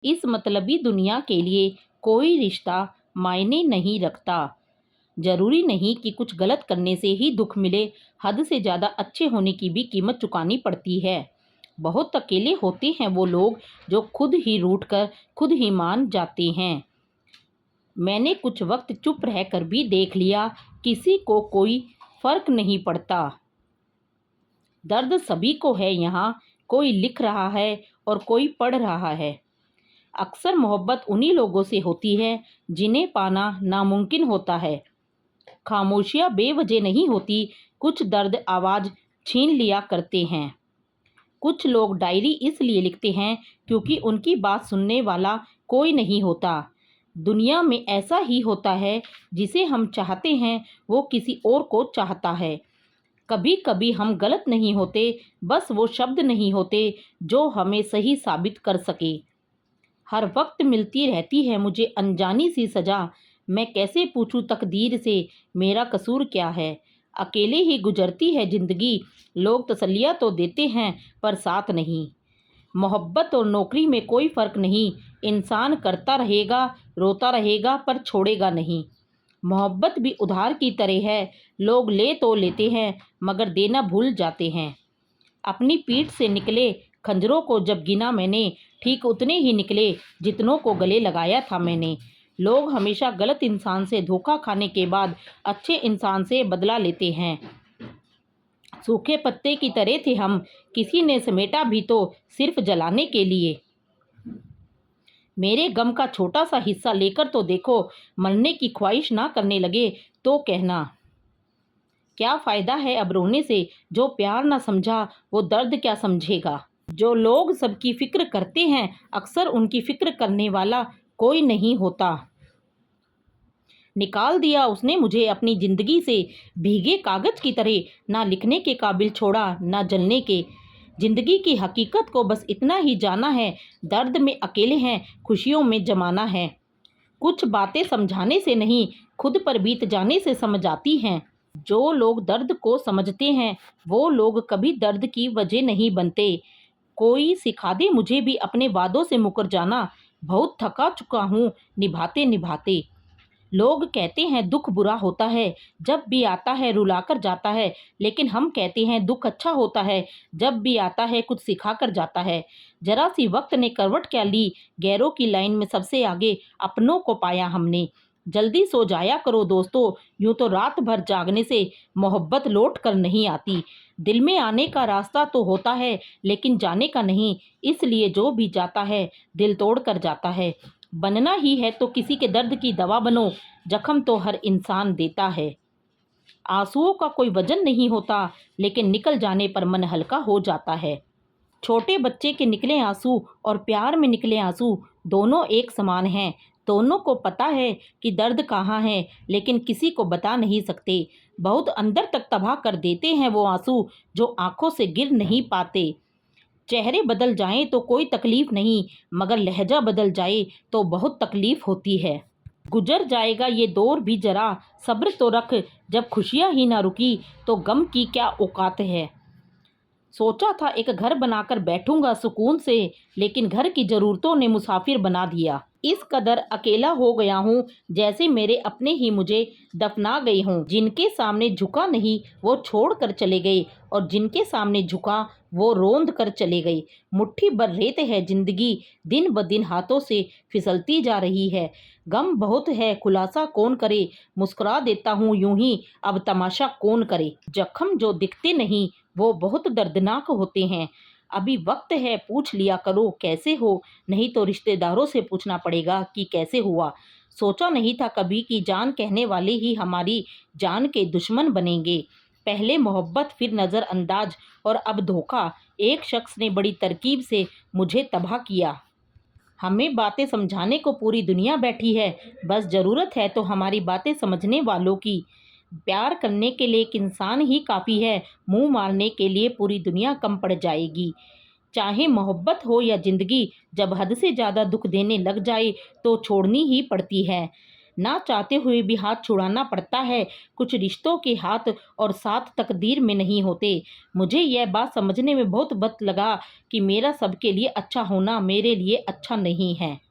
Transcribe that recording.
इस मतलबी दुनिया के लिए कोई रिश्ता मायने नहीं रखता। जरूरी नहीं कि कुछ गलत करने से ही दुख मिले, हद से ज़्यादा अच्छे होने की भी कीमत चुकानी पड़ती है। बहुत अकेले होते हैं वो लोग जो खुद ही रूठ कर खुद ही मान जाते हैं। मैंने कुछ वक्त चुप रहकर भी देख लिया, किसी को कोई फर्क नहीं पड़ता। दर्द सभी को है यहाँ, कोई लिख रहा है और कोई पढ़ रहा है। अक्सर मोहब्बत उन्हीं लोगों से होती है जिन्हें पाना नामुमकिन होता है। खामोशियाँ बेवजह नहीं होती, कुछ दर्द आवाज़ छीन लिया करते हैं। कुछ लोग डायरी इसलिए लिखते हैं क्योंकि उनकी बात सुनने वाला कोई नहीं होता। दुनिया में ऐसा ही होता है, जिसे हम चाहते हैं वो किसी और को चाहता है। कभी कभी हम गलत नहीं होते, बस वो शब्द नहीं होते जो हमें सही साबित कर सके। हर वक्त मिलती रहती है मुझे अनजानी सी सज़ा, मैं कैसे पूछूं तकदीर से मेरा कसूर क्या है। अकेले ही गुजरती है ज़िंदगी, लोग तसल्लियाँ तो देते हैं पर साथ नहीं। मोहब्बत और नौकरी में कोई फ़र्क नहीं, इंसान करता रहेगा, रोता रहेगा पर छोड़ेगा नहीं। मोहब्बत भी उधार की तरह है, लोग ले तो लेते हैं मगर देना भूल जाते हैं। अपनी पीठ से निकले खंजरों को जब गिना मैंने, ठीक उतने ही निकले जितनों को गले लगाया था मैंने। लोग हमेशा गलत इंसान से धोखा खाने के बाद अच्छे इंसान से बदला लेते हैं। सूखे पत्ते की तरह थे हम, किसी ने समेटा भी तो सिर्फ जलाने के लिए। मेरे गम का छोटा सा हिस्सा लेकर तो देखो, मरने की ख्वाहिश ना करने लगे तो कहना। क्या फ़ायदा है अब रोने से, जो प्यार ना समझा वो दर्द क्या समझेगा। जो लोग सबकी फ़िक्र करते हैं, अक्सर उनकी फ़िक्र करने वाला कोई नहीं होता। निकाल दिया उसने मुझे अपनी ज़िंदगी से, भीगे कागज़ की तरह, ना लिखने के काबिल छोड़ा ना जलने के। ज़िंदगी की हकीकत को बस इतना ही जाना है, दर्द में अकेले हैं, खुशियों में जमाना है। कुछ बातें समझाने से नहीं, खुद पर बीत जाने से समझ आती हैं। जो लोग दर्द को समझते हैं वो लोग कभी दर्द की वजह नहीं बनते। कोई सिखा दे मुझे भी अपने वादों से मुकर जाना, बहुत थका चुका हूँ निभाते निभाते। लोग कहते हैं दुख बुरा होता है, जब भी आता है रुला कर जाता है, लेकिन हम कहते हैं दुख अच्छा होता है, जब भी आता है कुछ सिखा कर जाता है। जरा सी वक्त ने करवट क्या ली, गैरों की लाइन में सबसे आगे अपनों को पाया हमने। जल्दी सो जाया करो दोस्तों, यूं तो रात भर जागने से मोहब्बत लौट कर नहीं आती। दिल में आने का रास्ता तो होता है लेकिन जाने का नहीं, इसलिए जो भी जाता है दिल तोड़ कर जाता है। बनना ही है तो किसी के दर्द की दवा बनो, जख्म तो हर इंसान देता है। आंसुओं का कोई वजन नहीं होता, लेकिन निकल जाने पर मन हल्का हो जाता है। छोटे बच्चे के निकले आंसू और प्यार में निकले आंसू दोनों एक समान हैं। दोनों को पता है कि दर्द कहाँ है, लेकिन किसी को बता नहीं सकते। बहुत अंदर तक तबाह कर देते हैं वो आंसू जो आंखों से गिर नहीं पाते। चेहरे बदल जाएं तो कोई तकलीफ नहीं, मगर लहजा बदल जाए तो बहुत तकलीफ होती है। गुजर जाएगा ये दौर भी, जरा सब्र तो रख, जब खुशियां ही ना रुकी तो गम की क्या औकात है। सोचा था एक घर बनाकर बैठूंगा सुकून से, लेकिन घर की ज़रूरतों ने मुसाफिर बना दिया। इस कदर अकेला हो गया हूँ जैसे मेरे अपने ही मुझे दफना गए हों। जिनके सामने झुका नहीं वो छोड़ कर चले गए, और जिनके सामने झुका वो रोंद कर चले गए। मुट्ठी भर रेत है जिंदगी, दिन ब दिन हाथों से फिसलती जा रही है। गम बहुत है खुलासा कौन करे, मुस्कुरा देता हूँ यूं ही, अब तमाशा कौन करे। जख्म जो दिखते नहीं वो बहुत दर्दनाक होते हैं। अभी वक्त है पूछ लिया करो कैसे हो, नहीं तो रिश्तेदारों से पूछना पड़ेगा कि कैसे हुआ। सोचा नहीं था कभी कि जान कहने वाले ही हमारी जान के दुश्मन बनेंगे। पहले मोहब्बत, फिर नज़रअंदाज और अब धोखा। एक शख्स ने बड़ी तरकीब से मुझे तबाह किया। हमें बातें समझाने को पूरी दुनिया बैठी है, बस ज़रूरत है तो हमारी बातें समझने वालों की। प्यार करने के लिए एक इंसान ही काफ़ी है, मुंह मारने के लिए पूरी दुनिया कम पड़ जाएगी। चाहे मोहब्बत हो या ज़िंदगी, जब हद से ज़्यादा दुख देने लग जाए तो छोड़नी ही पड़ती है। ना चाहते हुए भी हाथ छुड़ाना पड़ता है। कुछ रिश्तों के हाथ और साथ तकदीर में नहीं होते। मुझे यह बात समझने में बहुत वक्त लगा कि मेरा सबके लिए अच्छा होना मेरे लिए अच्छा नहीं है।